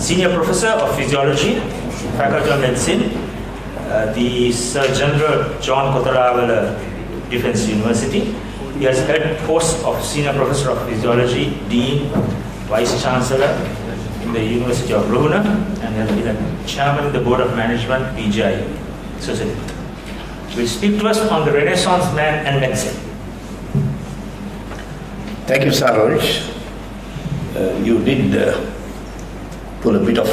Senior Professor of Physiology, Faculty of Medicine, the Sir General John Kotarawala Defence University. He has held posts of Senior Professor of Physiology, Dean, Vice Chancellor in the University of Ruhuna, and has been a Chairman of the Board of Management, PGI, Susirith. Will speak to us on the Renaissance man and medicine. Thank you, Saroj. You did pull a bit of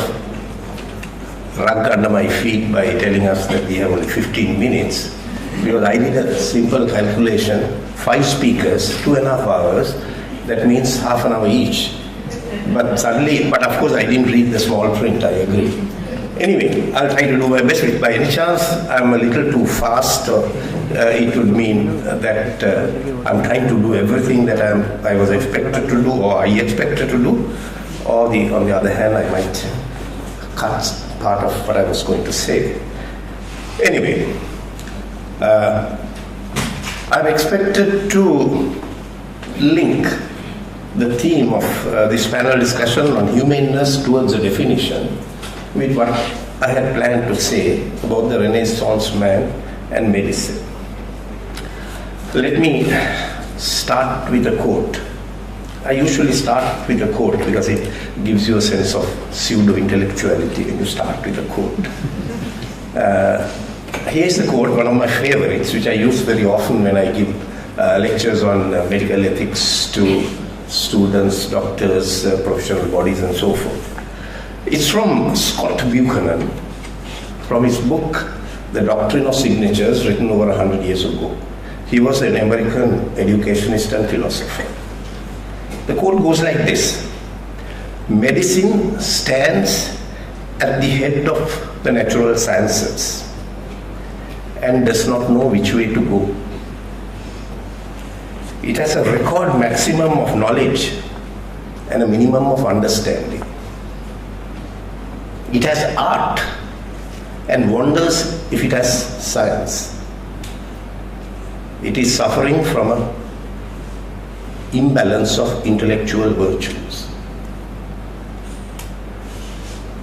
rug under my feet by telling us that we have only 15 minutes. Because I did a simple calculation, 5 speakers, 2.5 hours, that means half an hour each. But of course I didn't read the small print, I agree. Anyway, I'll try to do my best. If by any chance I'm a little too fast, it would mean that I'm trying to do everything that I was expected to do, or I expected to do, or on the other hand, I might cut part of what I was going to say. Anyway, I'm expected to link the theme of this panel discussion on humaneness towards a definition with what I had planned to say about the Renaissance man and medicine. Let me start with a quote. I usually start with a quote because it gives you a sense of pseudo-intellectuality when you start with a quote. Here's the quote, one of my favorites, which I use very often when I give lectures on medical ethics to students, doctors, professional bodies, and so forth. It's from Scott Buchanan, from his book, The Doctrine of Signatures, written over 100 years ago. He was an American educationist and philosopher. The quote goes like this: "Medicine stands at the head of the natural sciences and does not know which way to go. It has a record maximum of knowledge and a minimum of understanding. It has art and wonders if it has science. It is suffering from an imbalance of intellectual virtues."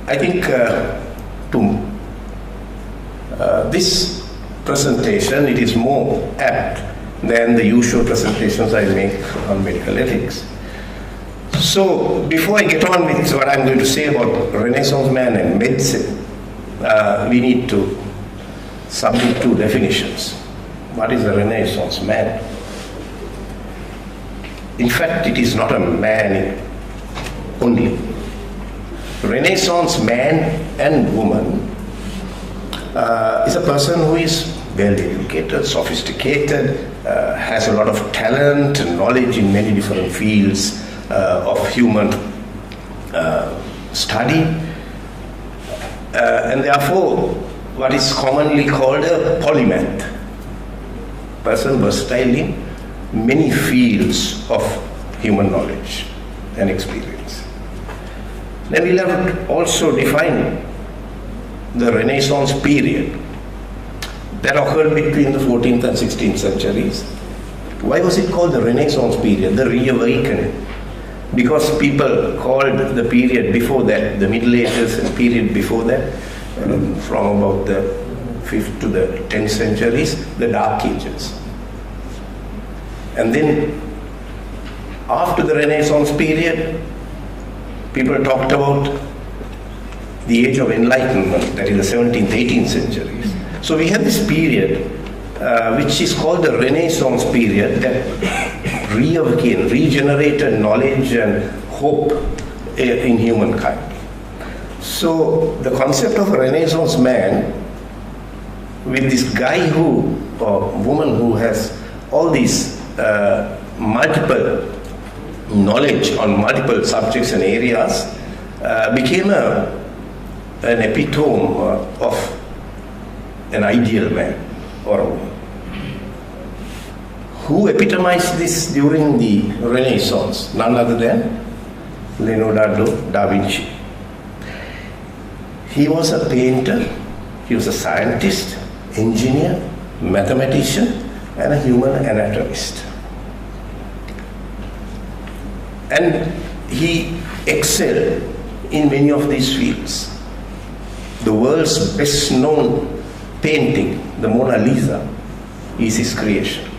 I think this presentation, it is more apt than the usual presentations I make on medical ethics. So before I get on with what I'm going to say about Renaissance man and medicine, we need to submit 2 definitions. What is a Renaissance man? In fact, it is not a man only. Renaissance man and woman is a person who is well educated, sophisticated, has a lot of talent and knowledge in many different fields of human study, and therefore what is commonly called a polymath, person versatile in many fields of human knowledge and experience. Then we'll have to also define the Renaissance period that occurred between the 14th and 16th centuries. Why was it called the Renaissance period, the reawakening? Because people called the period before that, the Middle Ages and period before that, from about the 5th to the 10th centuries, the Dark Ages. And then after the Renaissance period, people talked about the Age of Enlightenment, that is the 17th, 18th centuries. So we have this period which is called the Renaissance period, that regenerated knowledge and hope in humankind. So the concept of a Renaissance man, with this guy or woman who has all these multiple knowledge on multiple subjects and areas, became an epitome of an ideal man or a woman. Who epitomized this during the Renaissance? None other than Leonardo da Vinci. He was a painter, he was a scientist, engineer, mathematician, and a human anatomist. And he excelled in many of these fields. The world's best known painting, the Mona Lisa, is his creation.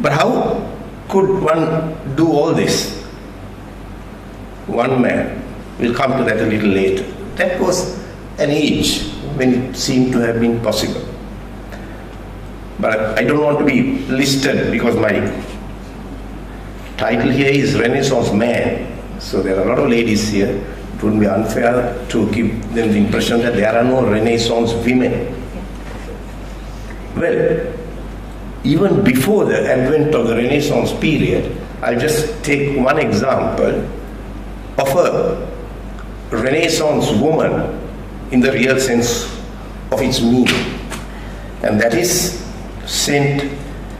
But how could one do all this? One man, we'll come to that a little later. That was an age when it seemed to have been possible. But I don't want to be listed because my title here is Renaissance Man. So there are a lot of ladies here. It would be unfair to give them the impression that there are no Renaissance women. Well, even before the advent of the Renaissance period, I'll just take one example of a Renaissance woman in the real sense of its meaning. And that is Saint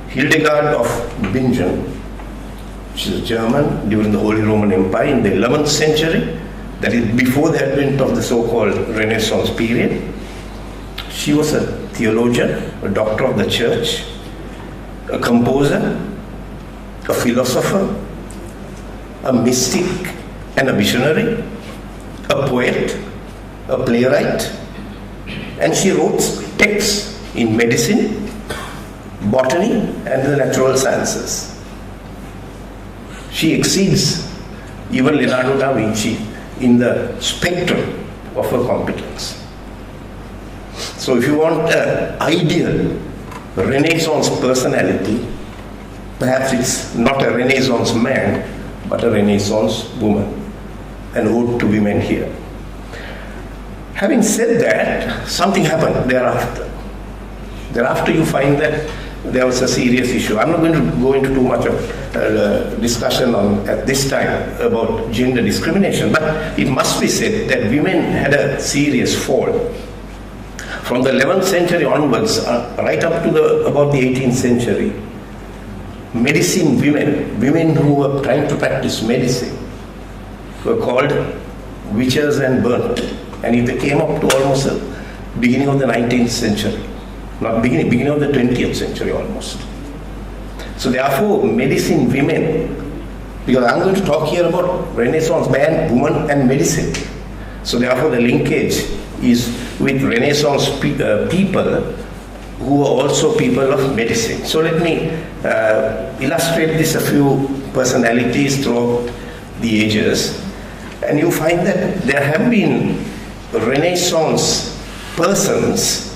Hildegard of Bingen. She was German during the Holy Roman Empire in the 11th century. That is before the advent of the so-called Renaissance period. She was a theologian, a doctor of the church, a composer, a philosopher, a mystic and a visionary, a poet, a playwright, and she wrote texts in medicine, botany, and the natural sciences. She exceeds even Leonardo da Vinci in the spectrum of her competence. So if you want an ideal Renaissance personality, perhaps it's not a Renaissance man, but a Renaissance woman. An ode to women here. Having said that, something happened thereafter. Thereafter you find that there was a serious issue. I'm not going to go into too much of discussion at this time about gender discrimination, but it must be said that women had a serious fall. From the 11th century onwards, right up to about the 18th century, medicine women who were trying to practice medicine, were called witches and burnt. And it came up to almost the beginning of the 19th century. Not beginning of the 20th century almost. So therefore, medicine women, because I'm going to talk here about Renaissance man, woman and medicine. So therefore the linkage is with Renaissance people who are also people of medicine. So let me illustrate this a few personalities throughout the ages. And you find that there have been Renaissance persons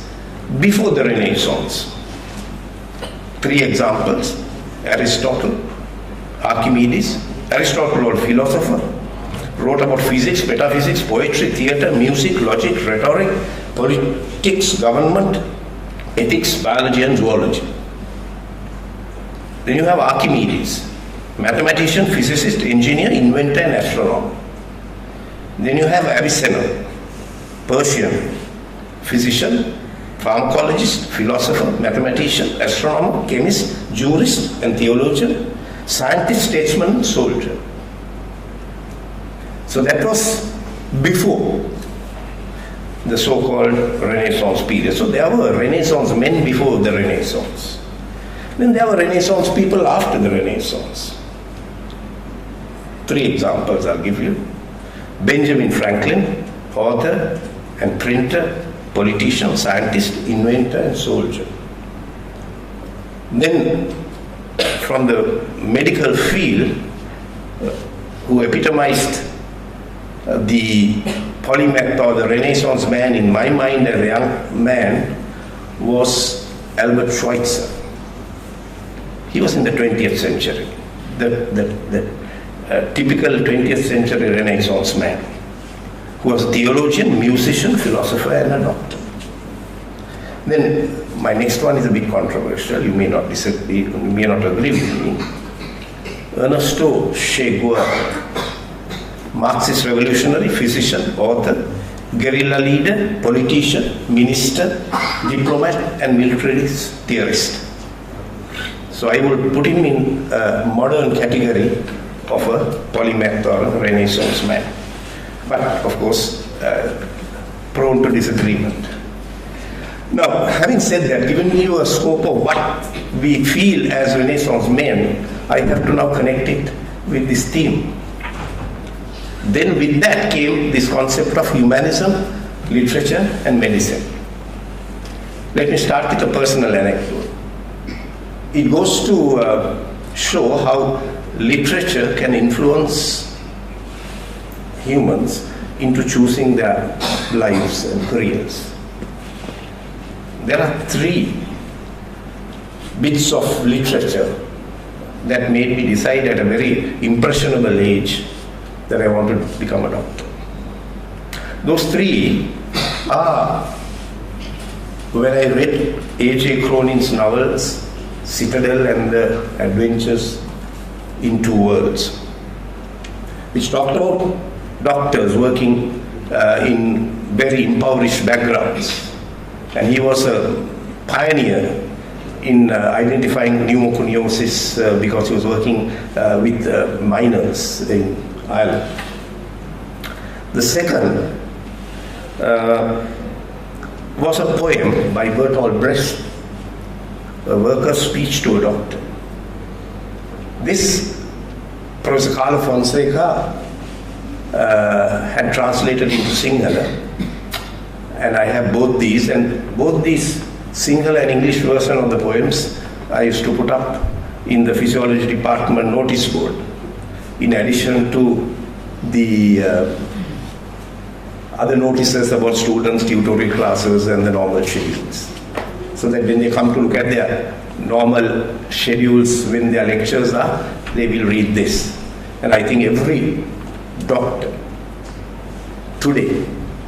before the Renaissance. 3 examples: Aristotle, Archimedes. Aristotle was a philosopher, wrote about physics, metaphysics, poetry, theatre, music, logic, rhetoric, politics, government, ethics, biology and zoology. Then you have Archimedes, mathematician, physicist, engineer, inventor and astronomer. Then you have Avicenna, Persian, physician, pharmacologist, philosopher, mathematician, astronomer, chemist, jurist and theologian, scientist, statesman and soldier. So that was before the so-called Renaissance period. So there were Renaissance men before the Renaissance. Then there were Renaissance people after the Renaissance. 3 examples I'll give you. Benjamin Franklin, author and printer, politician, scientist, inventor and soldier. Then from the medical field, who epitomized the polymath or the Renaissance man in my mind as a young man was Albert Schweitzer. He was in the 20th century, the typical 20th century Renaissance man, who was a theologian, musician, philosopher and a doctor. Then my next one is a bit controversial. You may not disagree, you may not agree with me. Ernesto Che Guevara, Marxist revolutionary, physician, author, guerrilla leader, politician, minister, diplomat and military theorist. So I would put him in a modern category of a polymath or a Renaissance man. But of course, prone to disagreement. Now, having said that, given you a scope of what we feel as Renaissance men, I have to now connect it with this theme. Then with that came this concept of humanism, literature and medicine. Let me start with a personal anecdote. It goes to show how literature can influence humans into choosing their lives and careers. There are 3 bits of literature that made me decide at a very impressionable age that I wanted to become a doctor. Those 3 are when I read A.J. Cronin's novels, Citadel and the Adventures in Two Worlds, which talked about doctors working in very impoverished backgrounds. And he was a pioneer in identifying pneumoconiosis because he was working with miners in Ireland. The second was a poem by Bertolt Brecht, a worker's speech to a doctor. This Professor Carlo Fonseca had translated into Sinhala, and I have both these, and both these Sinhala and English version of the poems I used to put up in the physiology department notice board, in addition to the other notices about students, tutorial classes and the normal schedules. So that when they come to look at their normal schedules, when their lectures are, they will read this. And I think every doctor today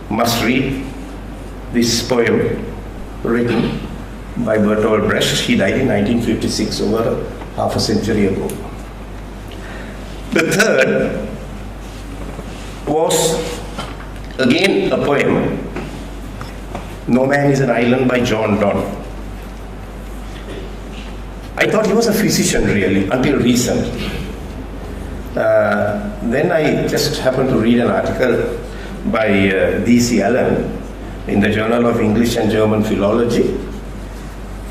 must read this poem written by Bertolt Brecht. He died in 1956, over half a century ago. The third was again a poem, No Man is an Island by John Donne. I thought he was a physician really, until recently. Then I just happened to read an article by D.C. Allen in the Journal of English and German Philology.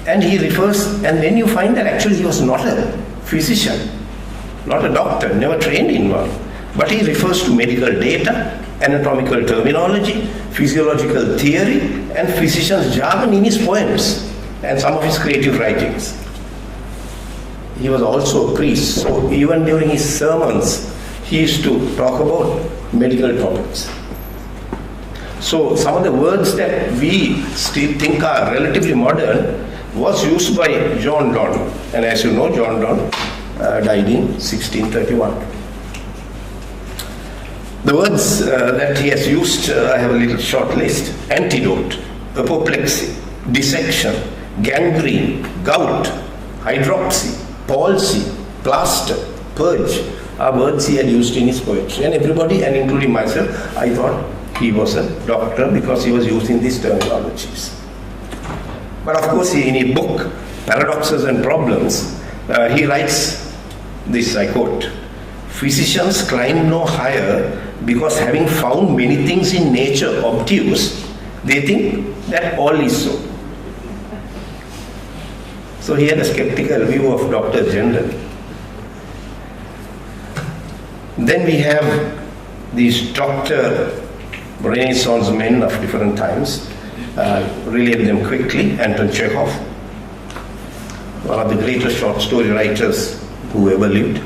And he refers, and then you find that actually he was not a physician, not a doctor, never trained in one. But he refers to medical data, anatomical terminology, physiological theory, and physician's jargon in his poems and some of his creative writings. He was also a priest, so even during his sermons, he used to talk about medical topics. So some of the words that we still think are relatively modern was used by John Donne. And as you know, John Donne died in 1631. The words that he has used, I have a little short list: antidote, apoplexy, dissection, gangrene, gout, hydropsy, palsy, plaster, purge are words he had used in his poetry. And everybody, and including myself, I thought he was a doctor because he was using these terminologies. But of course, in his book, Paradoxes and Problems, he writes this, I quote, "Physicians climb no higher because having found many things in nature obtuse, they think that all is so." So he had a skeptical view of doctors generally. Then we have these doctor Renaissance men of different times. Relate them quickly. Anton Chekhov, one of the greatest short story writers who ever lived.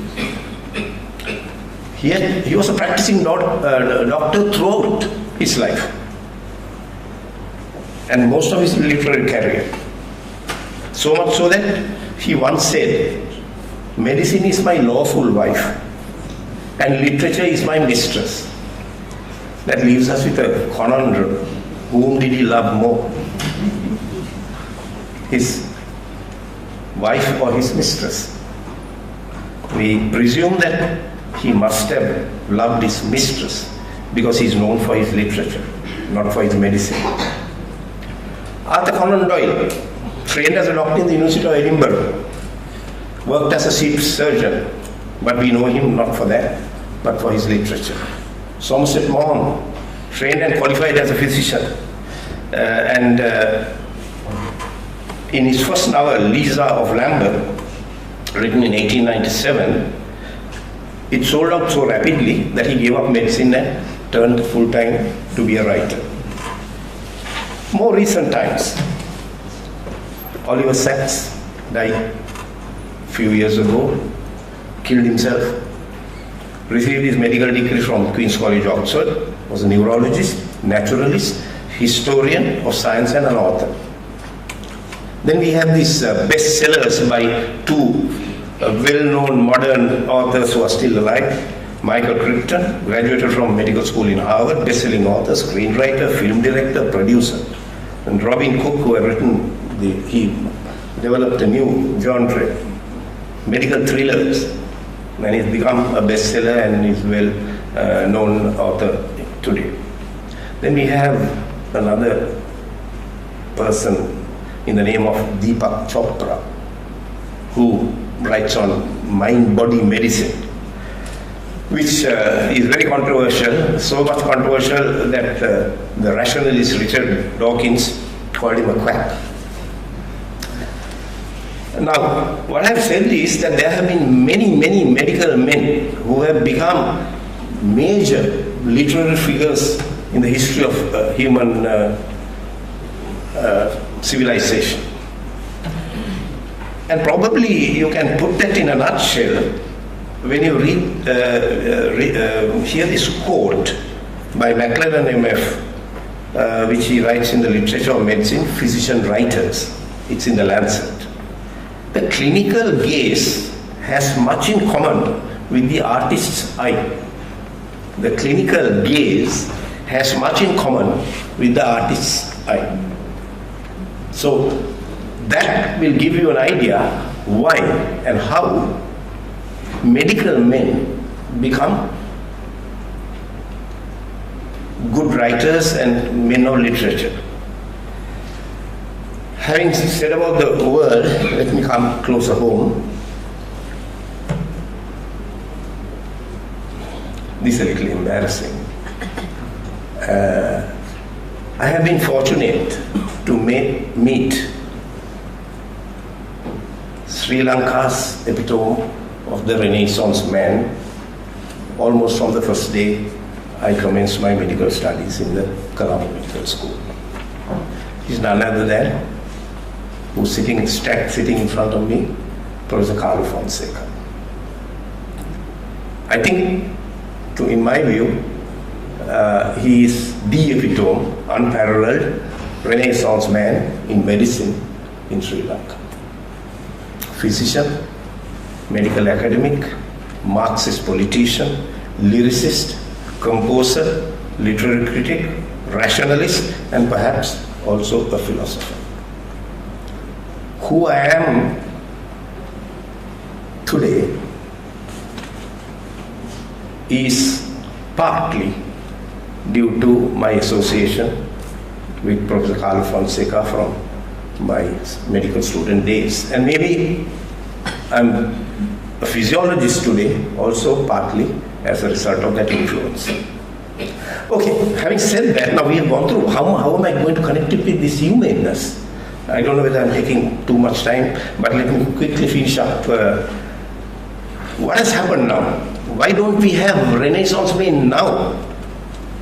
He was a practicing doctor throughout his life and most of his literary career. So much so that he once said, "Medicine is my lawful wife and literature is my mistress." That leaves us with a conundrum. Whom did he love more? His wife or his mistress? We presume that he must have loved his mistress because he is known for his literature, not for his medicine. Arthur Conan Doyle, trained as a doctor in the University of Edinburgh, worked as a sleep surgeon, but we know him not for that, but for his literature. Somerset Maugham, trained and qualified as a physician, and in his first novel, Lisa of Lambeth, written in 1897, It sold out so rapidly that he gave up medicine and turned full-time to be a writer. More recent times, Oliver Sacks died a few years ago, killed himself, received his medical degree from Queen's College, Oxford, was a neurologist, naturalist, historian of science and an author. Then we have these bestsellers by two well-known modern authors who are still alive. Michael Crichton, graduated from medical school in Harvard, best-selling author, screenwriter, film director, producer. And Robin Cook, who had written, he developed a new genre, medical thrillers, and he's become a bestseller and is well-known author today. Then we have another person in the name of Deepak Chopra, who writes on mind-body medicine, which is very controversial, so much controversial that the rationalist Richard Dawkins called him a quack. Now, what I've said is that there have been many medical men who have become major literary figures in the history of human civilization. And probably you can put that in a nutshell when you hear this quote by McLaren MF, which he writes in the Literature of Medicine, Physician Writers. It's in the Lancet. The clinical gaze has much in common with the artist's eye. The clinical gaze has much in common with the artist's eye. So that will give you an idea why and how medical men become good writers and men of literature. Having said about the world, let me come closer home. This is a little embarrassing. I have been fortunate to meet Sri Lanka's epitome of the Renaissance man almost from the first day I commenced my medical studies in the Colombo Medical School. He's none other than who's sitting in front of me, Professor Carlo Fonseca. I think, in my view, he is the epitome, unparalleled Renaissance man in medicine in Sri Lanka. Physician, medical academic, Marxist politician, lyricist, composer, literary critic, rationalist, and perhaps also a philosopher. Who I am today is partly due to my association with Professor Carlo Fonseca from my medical student days. And maybe I'm a physiologist today also partly as a result of that influence. Okay, having said that, now we have gone through how am I going to connect it with this humanness? I don't know whether I'm taking too much time, but let me quickly finish up. What has happened now? Why don't we have Renaissance men now?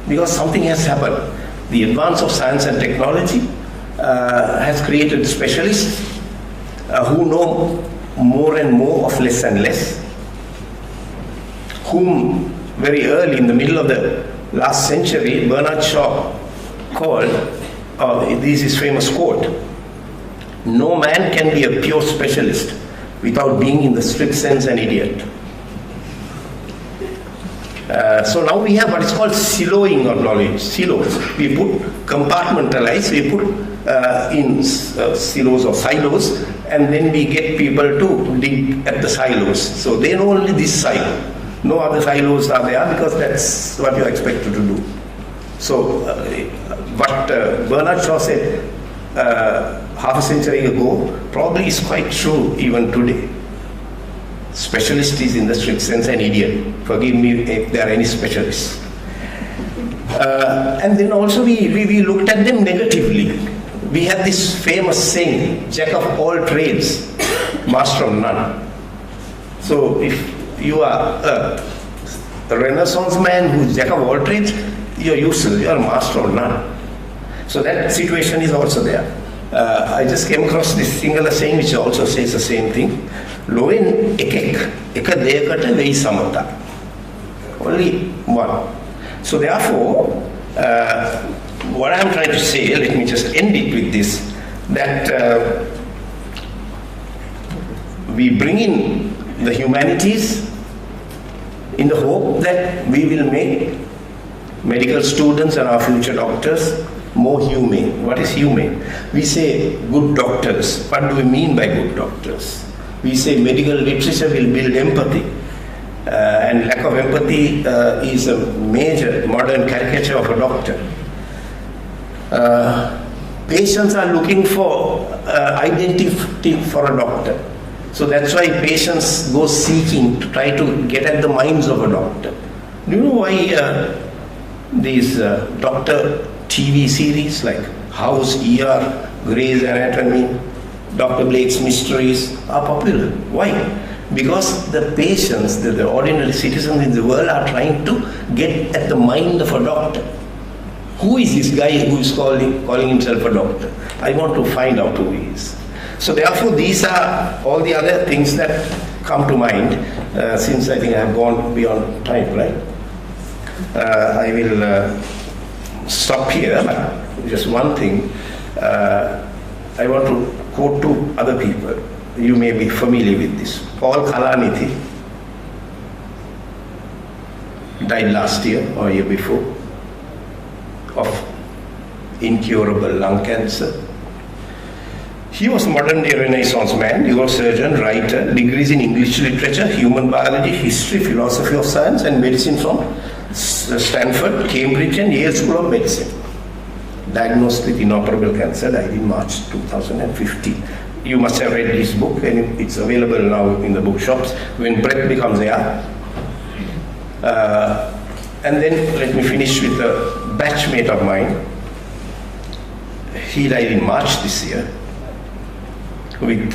Because something has happened. The advance of science and technology has created specialists who know more and more of less and less, whom very early in the middle of the last century, Bernard Shaw called, this is famous quote, "No man can be a pure specialist without being in the strict sense an idiot." So now we have what is called siloing of knowledge, silos. We put compartmentalize, we put in silos or silos, and then we get people to dig at the silos. So they know only this silo. No other silos are there because that's what you're expected to do. So what Bernard Shaw said half a century ago probably is quite true even today. Specialist is in the strict sense an idiot. Forgive me if there are any specialists. And then also we looked at them negatively. We have this famous saying, "Jack of all trades, master of none." So if you are a a Renaissance man who's jack of all trades, you're useless, you're a master of none. So that situation is also there. I just came across this singular saying which also says the same thing. Loen ekek, eka deyakata vei samata. Only one. So therefore, what I'm trying to say, let me just end it with this, that we bring in the humanities in the hope that we will make medical students and our future doctors more humane. What is humane? We say good doctors. What do we mean by good doctors? We say medical literature will build empathy. And lack of empathy is a major modern caricature of a doctor. Patients are looking for identity for a doctor. So that's why patients go seeking to try to get at the minds of a doctor. Do you know why these doctor TV series like House, ER, Grey's Anatomy, Dr. Blake's Mysteries are popular? Why? Because the patients, the ordinary citizens in the world are trying to get at the mind of a doctor. Who is this guy who is calling himself a doctor? I want to find out who he is. So therefore these are all the other things that come to mind, since I think I have gone beyond time, right? I will stop here, but just one thing. I want to quote two other people. You may be familiar with this. Paul Kalanithi died last year or year before of incurable lung cancer. He was a modern day Renaissance man, neurosurgeon, writer, degrees in English literature, human biology, history, philosophy of science, and medicine from Stanford, Cambridge, and Yale School of Medicine. Diagnosed with inoperable cancer, died in March 2015. You must have read his book, and it's available now in the bookshops, When Breath Becomes Air. And then let me finish with a batchmate of mine. He died in March this year with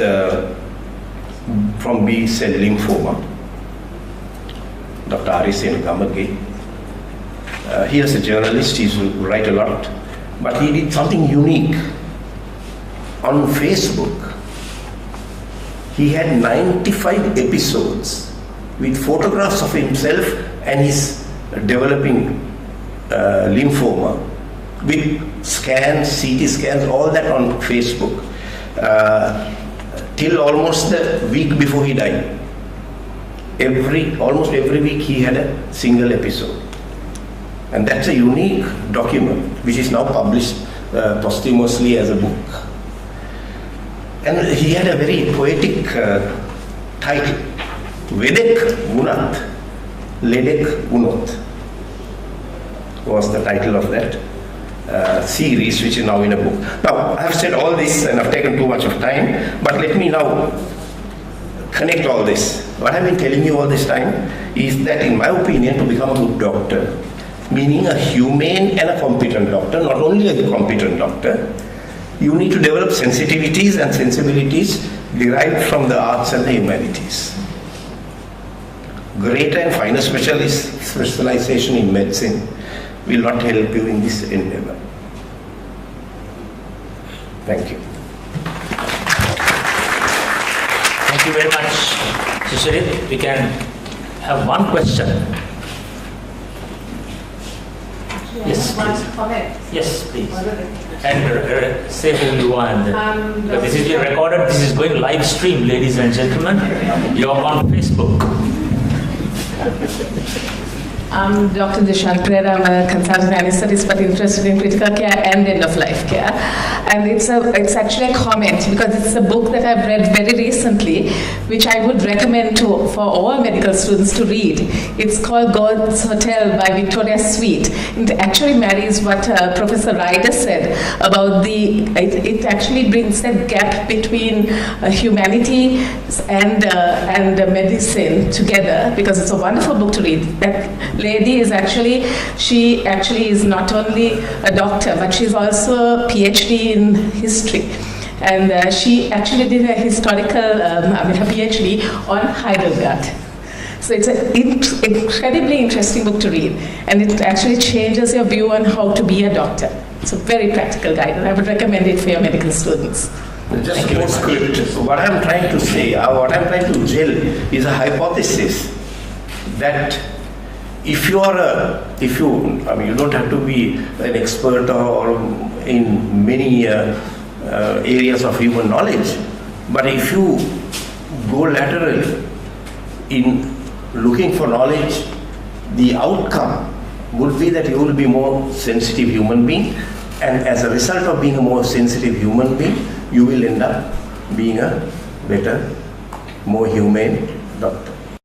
from B-cell lymphoma, Dr. Arisena Gamage. He is a journalist, he writes a lot, but he did something unique. On Facebook, he had 95 episodes with photographs of himself and his developing lymphoma, with scans, CT scans, all that on Facebook, till almost the week before he died. Almost every week he had a single episode. And that's a unique document which is now published posthumously as a book. And he had a very poetic title, Vedek Gunat, Ledek Gunot was the title of that series, which is now in a book. Now, I have said all this and I've taken too much of time, but let me now connect all this. What I've been telling you all this time is that, in my opinion, to become a good doctor, meaning a humane and a competent doctor, not only a competent doctor, you need to develop sensitivities and sensibilities derived from the arts and the humanities. Greater and finer specialization in medicine will not help you in this endeavor. Thank you. Thank you very much, Susirith. We can have one question. Yes, please. Yes, please. And say who you are. And this is being recorded. This is going live stream, ladies and gentlemen. You're on Facebook. I'm Dr. Dishant Pereira. I'm a consultant anesthetist, but interested in critical care and end-of-life care. And it's actually a comment, because it's a book that I've read very recently, which I would recommend for all medical students to read. It's called God's Hotel by Victoria Sweet. It actually marries what Professor Ryder said about it actually brings that gap between humanity and medicine together, because it's a wonderful book to read. That lady is she is not only a doctor, but she's also a PhD in history. And she actually did a historical, her PhD on Heidelberg. So it's an incredibly interesting book to read, and it actually changes your view on how to be a doctor. It's a very practical guide, and I would recommend it for your medical students. Just a postscript. What I'm trying to say, what I'm trying to gel is a hypothesis that if you don't have to be an expert or in many areas of human knowledge, but if you go laterally in looking for knowledge, the outcome would be that you will be more sensitive human being, and as a result of being a more sensitive human being, you will end up being a better, more humane doctor.